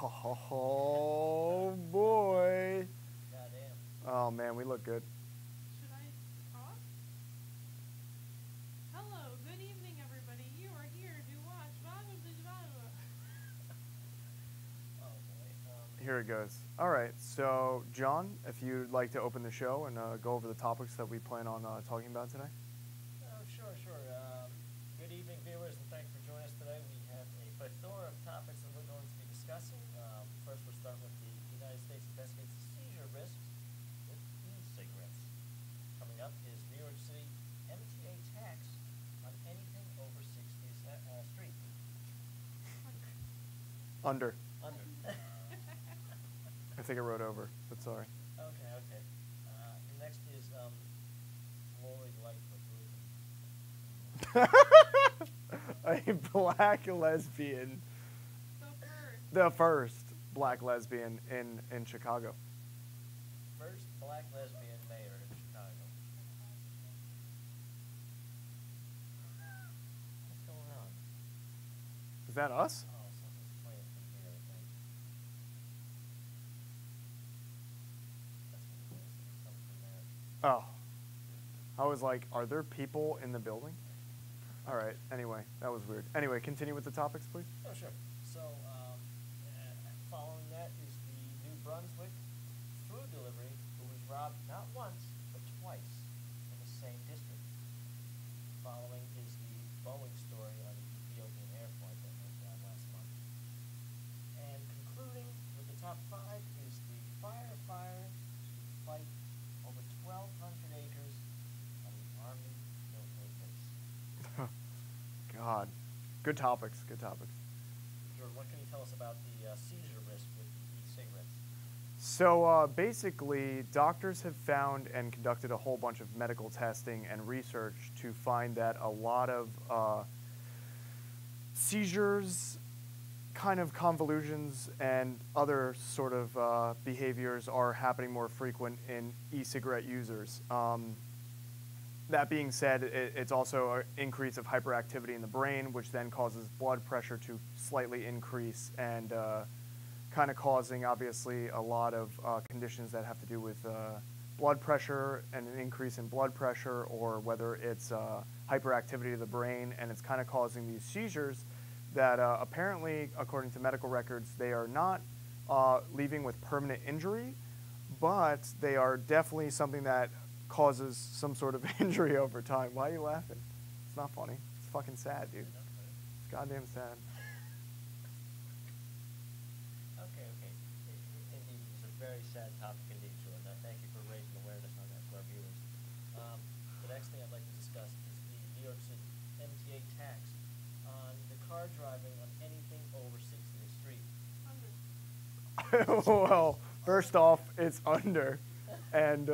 Oh boy. Goddamn. Oh man, we look good. Should I talk? Hello, good evening, everybody. You are here to watch Oh boy. Here it goes. All right, so John, if you'd like to open the show and go over the topics that we plan on talking about today. Oh, sure, sure. Good evening, viewers, and thanks for joining us today. We have a plethora of topics that we're going to be discussing. First, we'll start with the United States investigates seizure risks with e-cigarettes. Coming up is New York City MTA tax on anything over 60th Street. Under. Under. I think I wrote over, but sorry. Okay, okay. Next is Lori Lightfoot. A black lesbian. The first black lesbian in Chicago. First black lesbian mayor in Chicago. What's going on? Is that us? Oh, something's playing from here, I think. That's what it is. It's coming from there. Oh. I was like, are there people in the building? All right. Anyway, that was weird. Anyway, continue with the topics, please. Oh, sure. So, following that is the New Brunswick food delivery who was robbed not once, but twice in the same district. Following is the Boeing story on the Ethiopian air flight that went down last month. And concluding with the top 5 is the firefighter to fight over 1,200 acres on the Army military base. God. Good topics. Good topics. Jordan, what can you tell us about the seizure risk with the e-cigarettes? So basically, doctors have found and conducted a whole bunch of medical testing and research to find that a lot of seizures, kind of convolutions, and other sort of behaviors are happening more frequent in e-cigarette users. That being said, it's also an increase of hyperactivity in the brain, which then causes blood pressure to slightly increase and kind of causing, obviously, a lot of conditions that have to do with blood pressure and an increase in blood pressure, or whether it's hyperactivity of the brain, and it's kind of causing these seizures that apparently, according to medical records, they are not leaving with permanent injury, but they are definitely something that causes some sort of injury over time. Why are you laughing? It's not funny. It's fucking sad, dude. It's goddamn sad. Okay. Indeed, it's a very sad topic indeed, Jordan. Thank you for raising awareness on that for our viewers. The next thing I'd like to discuss is the New York City MTA tax on the car driving on anything over 60th Street. Well, first off, it's under. And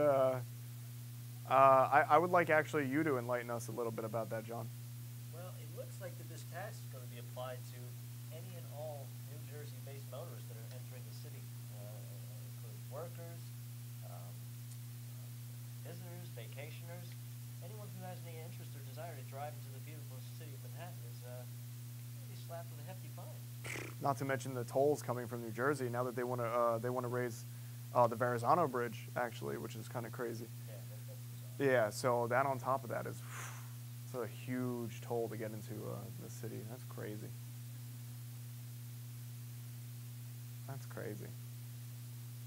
I would like actually you to enlighten us a little bit about that, John. Well, it looks like that this tax is going to be applied to any and all New Jersey-based motorists that are entering the city, including workers, visitors, vacationers. Anyone who has any interest or desire to drive into the beautiful city of Manhattan is going to be slapped with a hefty fine. Not to mention the tolls coming from New Jersey now that they want to raise the Verrazano Bridge, actually, which is kind of crazy. Yeah, that's bizarre. Yeah, so that on top of that is it's a huge toll to get into the city. That's crazy. That's crazy.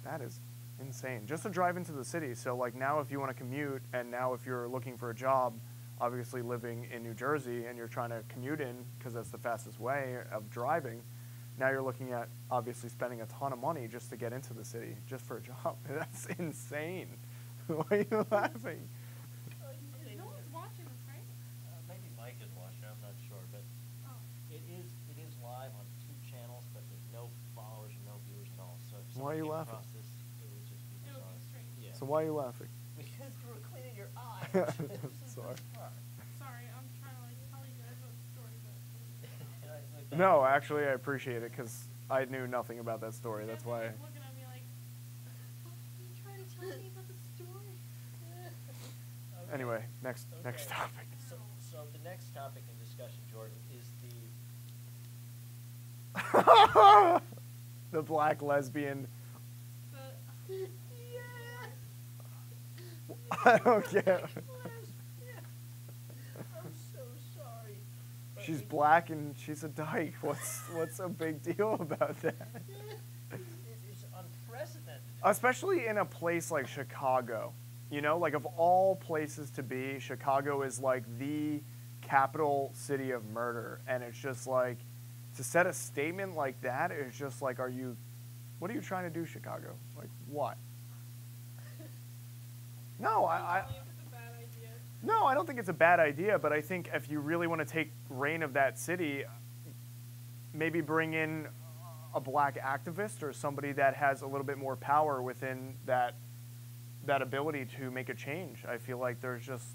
That is insane. Just to drive into the city. So like now if you want to commute, and now if you're looking for a job, obviously living in New Jersey, and you're trying to commute in because that's the fastest way of driving, now you're looking at obviously spending a ton of money just to get into the city, just for a job. That's insane. Why are you laughing? No one's watching us, right? Maybe Mike is watching. I'm not sure, but it is live on 2 channels, but there's no followers and no viewers at all. So if Why are you came laughing? across this, it would just be It would bizarre. be strange. Yeah. So why are you laughing? Because you were cleaning your eyes. Sorry. Sorry, I'm trying to like tell you guys about the story, but No, actually, I appreciate it because I knew nothing about that story. you That's guys are why. just looking at me like, what are you trying to tell me about the story? Okay. Anyway, next topic. So the next topic in discussion, Jordan, is the The black lesbian. But Yeah. I don't care. Lesbian. I'm so sorry. But She's it- black and she's a dyke. What's a big deal about that? It's unprecedented. Especially in a place like Chicago. You know, like of all places to be, Chicago is like the capital city of murder. And it's just like, to set a statement like that is just like, what are you trying to do, Chicago? Like, what? No, I tell me if it's a bad idea. no, I don't think it's a bad idea, but I think if you really want to take reign of that city, maybe bring in a black activist or somebody that has a little bit more power within that ability to make a change. I feel like there's just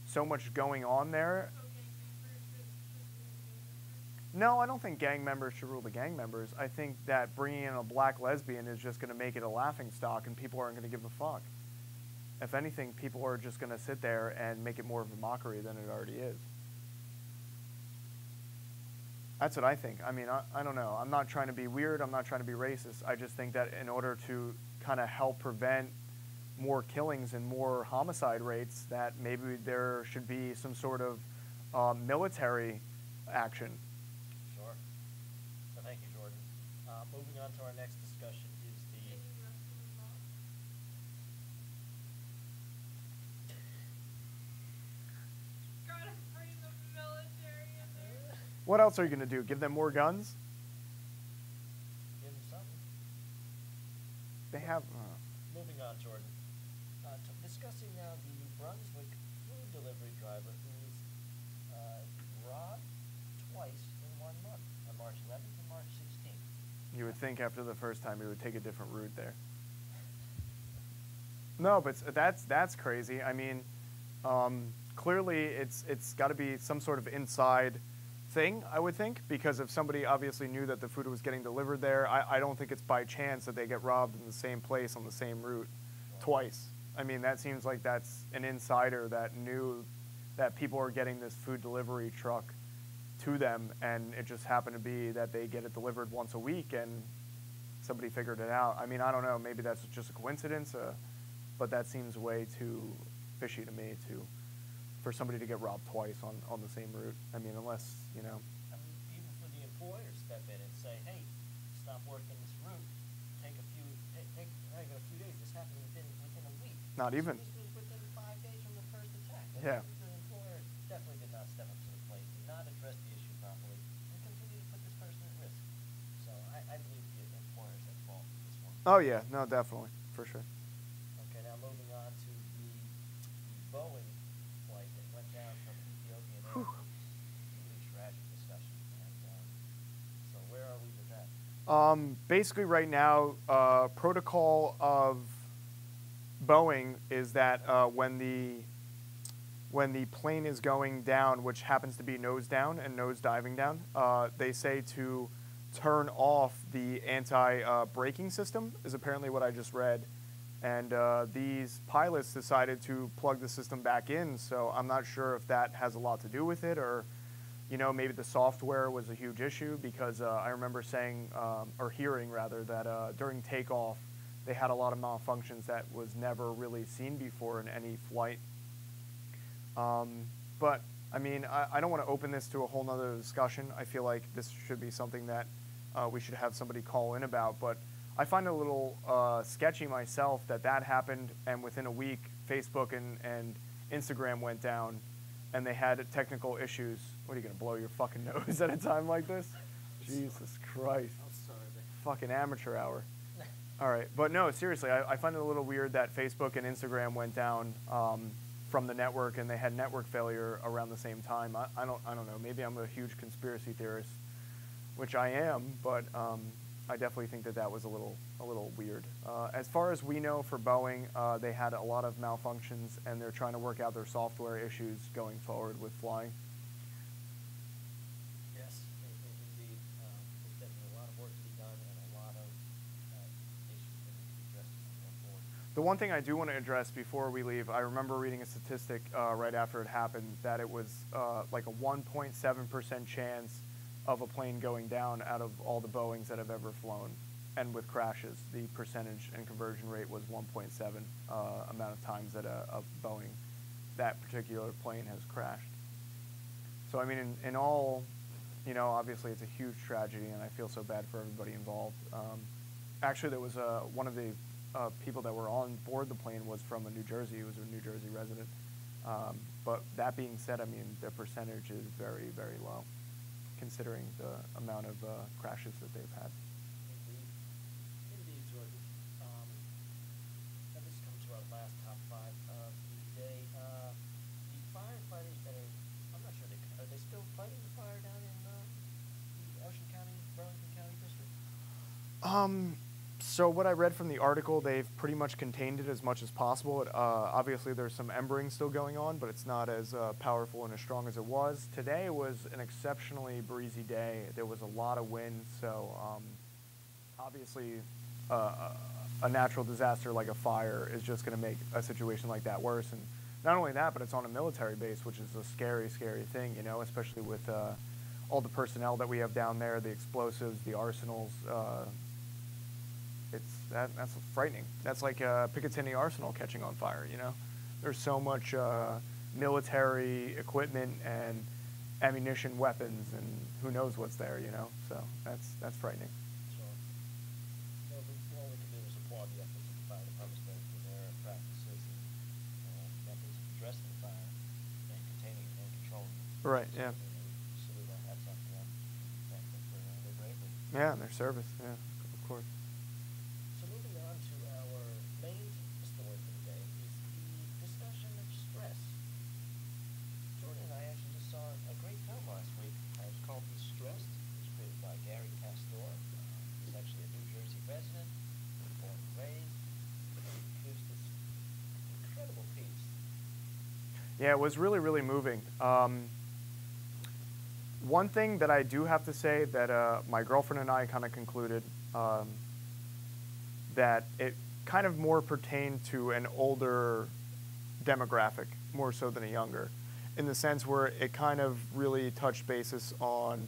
so much going on there. So gang members should rule the gang members. No, I don't think gang members should rule the gang members. I think that bringing in a black lesbian is just going to make it a laughing stock and people aren't going to give a fuck. If anything, people are just going to sit there and make it more of a mockery than it already is. That's what I think. I mean, I don't know. I'm not trying to be weird. I'm not trying to be racist. I just think that in order to kind of help prevent more killings and more homicide rates, that maybe there should be some sort of military action. Sure. So thank you, Jordan. Moving on to our next discussion is the. Can you rest in the box? Gotta bring the military in there. What else are you going to do? Give them more guns? Give him something. They have. Moving on, Jordan. Discussing now the New Brunswick food delivery driver who was robbed twice in 1 month, on March 11th and March 16th. You would think after the first time he would take a different route there. No, but that's crazy. I mean, clearly it's got to be some sort of inside thing, I would think, because if somebody obviously knew that the food was getting delivered there, I don't think it's by chance that they get robbed in the same place on the same route twice. I mean, that seems like that's an insider that knew that people are getting this food delivery truck to them, and it just happened to be that they get it delivered once a week, and somebody figured it out. I mean, I don't know. Maybe that's just a coincidence, but that seems way too fishy to me for somebody to get robbed twice on the same route. I mean, unless, you know. I mean, even for the employer step in and say, hey, stop working this route, take a few days. This happened within a week. Not even. This was within 5 days from the first attack. Yeah. The employer definitely did not step up to the plate, did not address the issue properly, and continued to put this person at risk. So I believe the employer's at fault in this one. Oh, yeah. No, definitely. For sure. Okay, now moving on to the Boeing flight that went down from Ethiopian Airlines. Really tragic discussion. And so where are we with that? Basically, right now, protocol of Boeing is that when the plane is going down, which happens to be nose down and nose diving down, they say to turn off the anti-braking system, is apparently what I just read. And these pilots decided to plug the system back in, so I'm not sure if that has a lot to do with it, or, you know, maybe the software was a huge issue, because I remember saying, or hearing rather, that during takeoff, they had a lot of malfunctions that was never really seen before in any flight. But, I mean, I don't want to open this to a whole nother discussion. I feel like this should be something that we should have somebody call in about, but I find it a little sketchy myself that happened, and within a week, Facebook and Instagram went down, and they had technical issues. What, are you going to blow your fucking nose at a time like this? Jesus Christ. I'm sorry. Fucking amateur hour. All right, but no, seriously, I find it a little weird that Facebook and Instagram went down from the network, and they had network failure around the same time. I don't know. Maybe I'm a huge conspiracy theorist, which I am, but I definitely think that was a little weird. As far as we know, for Boeing, they had a lot of malfunctions, and they're trying to work out their software issues going forward with flying. Yes, indeed. There's definitely a lot of work to be done and a lot of issues that need to be addressed going forward. The one thing I do want to address before we leave, I remember reading a statistic right after it happened that it was like a 1.7% chance of a plane going down out of all the Boeings that have ever flown. and with crashes, the percentage and conversion rate was 1.7 amount of times that a Boeing, that particular plane has crashed. So I mean, in all, obviously it's a huge tragedy, and I feel so bad for everybody involved. Actually, there was one of the people that were on board the plane was from New Jersey. He was a New Jersey resident. But that being said, I mean, the percentage is very, very low, considering the amount of crashes that they've had. Indeed. Indeed, Jordan. Now this comes to our last top five of the day. The firefighters that I'm not sure, are they still fighting the fire down in the Ocean County, Burlington County District? So what I read from the article, they've pretty much contained it as much as possible. Obviously, there's some embering still going on, but it's not as powerful and as strong as it was. Today was an exceptionally breezy day. There was a lot of wind, so obviously a natural disaster like a fire is just going to make a situation like that worse. And not only that, but it's on a military base, which is a scary, scary thing, especially with all the personnel that we have down there, the explosives, the arsenals. That's frightening. That's like Picatinny Arsenal catching on fire, There's so much military equipment and ammunition, weapons, and who knows what's there, So that's frightening. Sure. Well, all we can do is applaud the efforts of the fire departments there for their practices and methods of addressing the fire and containing it and controlling it. Right, So, yeah. we salute our hats off to them. Thank them for their bravery. Yeah, and their service, yeah, of course. So moving on to our main story for the day is the discussion of stress. Jordan and I actually just saw a great film last week. It's called The Stressed. It was created by Gary Pastor. He's actually a New Jersey resident, born and raised. He produced this incredible piece. Yeah, it was really, really moving. One thing that I do have to say that my girlfriend and I kind of concluded that it kind of more pertained to an older demographic, more so than a younger, in the sense where it kind of really touched basis on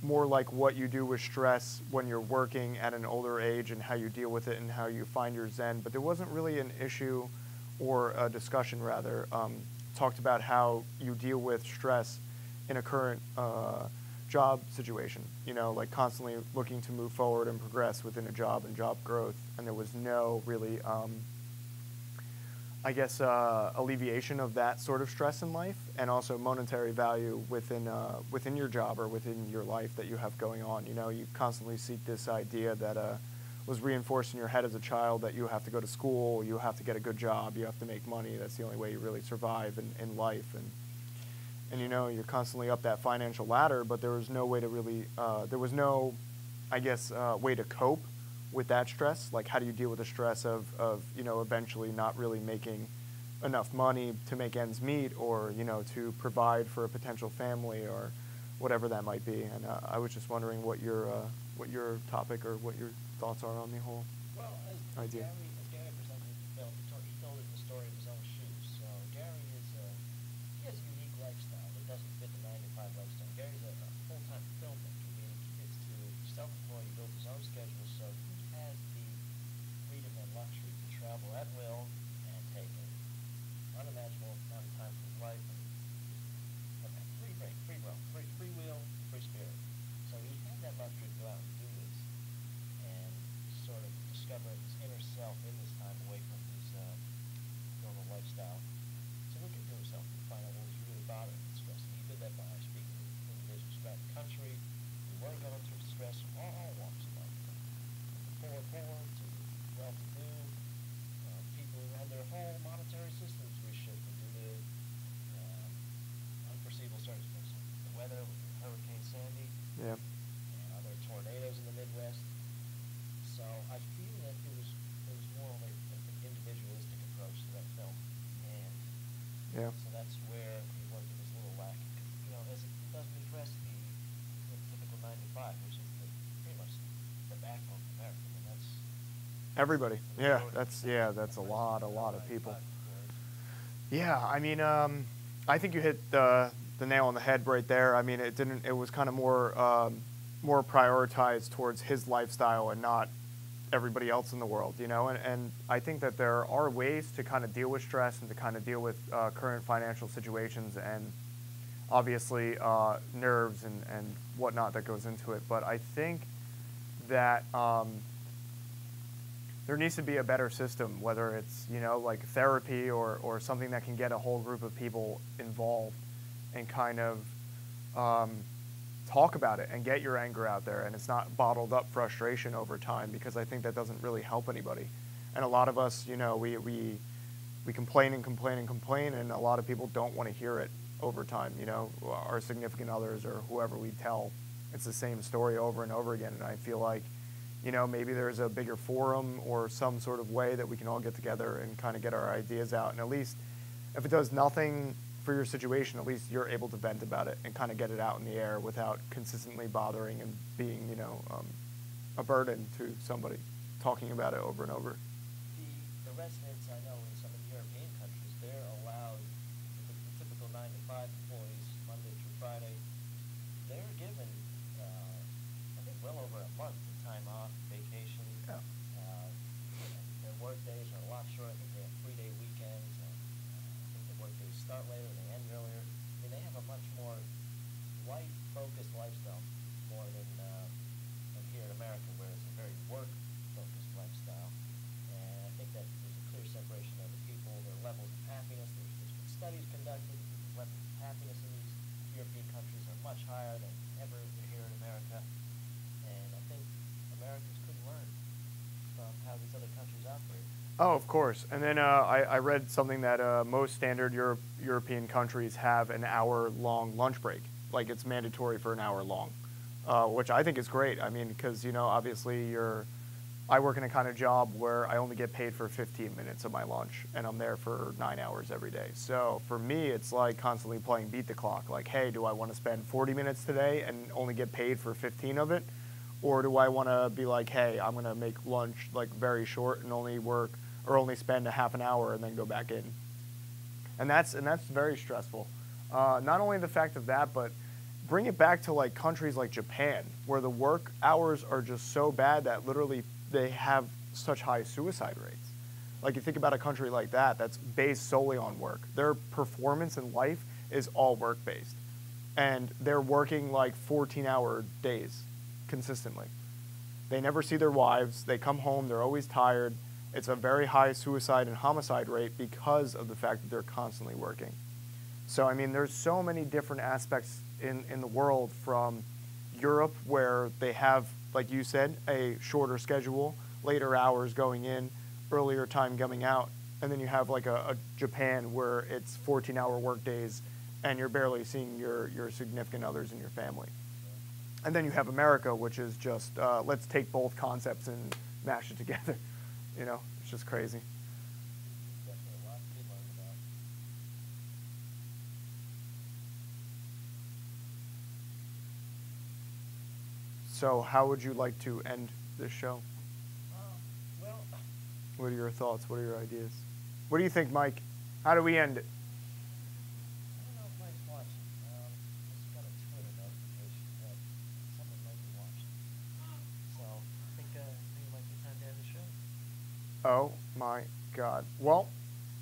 more like what you do with stress when you're working at an older age and how you deal with it and how you find your zen. But there wasn't really an issue or a discussion, rather, talked about how you deal with stress in a current job situation, like constantly looking to move forward and progress within a job and job growth. And there was no really, alleviation of that sort of stress in life, and also monetary value within your job or within your life that you have going on. You constantly seek this idea that was reinforced in your head as a child that you have to go to school, you have to get a good job, you have to make money. That's the only way you really survive in life. And you're constantly up that financial ladder, but there was no way to really, way to cope with that stress. Like, how do you deal with the stress of eventually not really making enough money to make ends meet, or, to provide for a potential family or whatever that might be. And I was just wondering what your topic or what your thoughts are on the whole idea. As Gary presented the film, he told it the story of his own shoes. So Gary he has a unique lifestyle that doesn't fit the 9-to-5 lifestyle. Gary's a full-time filmmaker, meaning he gets to self-employed, he builds his own schedule, so he has the freedom and luxury to travel at will and take an unimaginable amount of time from his life. And free break, free will, free will, free spirit. So he had that luxury to go out and do this and sort of discover his inner self in this time away from his normal lifestyle. So look into himself and find out what was really bothering him and stressing. He did that by speaking to individuals throughout the country who were going through stress from all walks of life, from the poor to well-to-do, people who had their whole monetary systems reshifted due to unforeseeable circumstances. The weather with Hurricane Sandy, Yeah. and other tornadoes in the Midwest. So I feel that it was more of an individualistic approach to that film, and Yeah. so that's where it was a little lacking. Because as it doesn't address the typical 9-to-5, which is pretty much the backbone of America. I mean, that's Everybody. Yeah. That's a lot of people. Yeah. I mean, I think you hit the nail on the head right there. I mean, it was kind of more more prioritized towards his lifestyle and not everybody else in the world, you know? And I think that there are ways to kind of deal with stress and to kind of deal with current financial situations and obviously nerves and whatnot that goes into it. But I think that there needs to be a better system, whether it's, you know, like therapy or something that can get a whole group of people involved and kind of talk about it and get your anger out there, and it's not bottled up frustration over time, because I think that doesn't really help anybody. And a lot of us, you know, we complain and complain and complain, and a lot of people don't want to hear it over time, you know, our significant others or whoever we tell. It's the same story over and over again, and I feel like, you know, maybe there's a bigger forum or some sort of way that we can all get together and kind of get our ideas out, and at least if it does nothing for your situation, at least you're able to vent about it and kind of get it out in the air without consistently bothering and being, you know, a burden to somebody talking about it over and over. The residents I know in some of the European countries, they're allowed, the typical 9 to 5 employees, Monday through Friday, they're given, I think, well over a month of time off, vacation. Yeah. Their work days are a lot shorter. I think they have 3-day weekends. I think the work days start later, they end earlier. I mean, they have a much more life-focused lifestyle, more than here in America, where it's a very work-focused lifestyle. And I think that there's a clear separation of the people, their levels of happiness. There's been studies conducted. The levels of happiness in these European countries are much higher than ever here in America. And I think Americans could learn from how these other countries operate. Oh, of course. And then I read something that most standard European countries have an hour-long lunch break. Like, it's mandatory for an hour long, which I think is great. I mean, because, you know, obviously I work in a kind of job where I only get paid for 15 minutes of my lunch, and I'm there for 9 hours every day. So for me, it's like constantly playing beat the clock. Like, hey, do I want to spend 40 minutes today and only get paid for 15 of it? Or do I want to be like, hey, I'm going to make lunch like very short and only work or only spend a half an hour and then go back in? And that's very stressful. Not only the fact of that, but bring it back to like countries like Japan, where the work hours are just so bad that literally they have such high suicide rates. Like, you think about a country like that that's based solely on work. Their performance in life is all work-based. And they're working like 14-hour days consistently. They never see their wives. They come home, they're always tired. It's a very high suicide and homicide rate because of the fact that they're constantly working. So, I mean, there's so many different aspects in the world, from Europe, where they have, like you said, a shorter schedule, later hours going in, earlier time coming out. And then you have like a Japan where it's 14-hour work days and you're barely seeing your significant others in your family. And then you have America, which is just, let's take both concepts and mash it together. You know, it's just crazy. Definitely a lot to be learned about. So how would you like to end this show? Well, What are your thoughts? What are your ideas? What do you think, Mike? How do we end it? I don't know if Mike's watching. I just got a Twitter notification that someone might be watching. So I think it might be time to end the show. Oh my God. Well,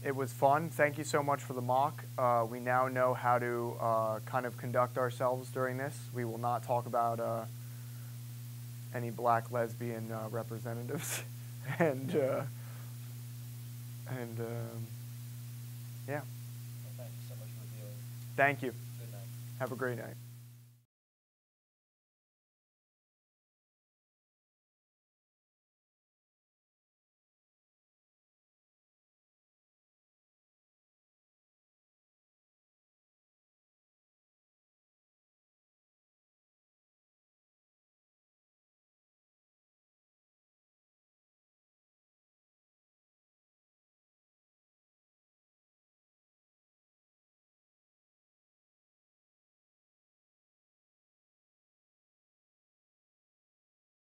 it was fun. Thank you so much for the mock. We now know how to kind of conduct ourselves during this. We will not talk about any black lesbian representatives. and yeah. Well, thank you so much for viewing. Thank you. Good night. Have a great night.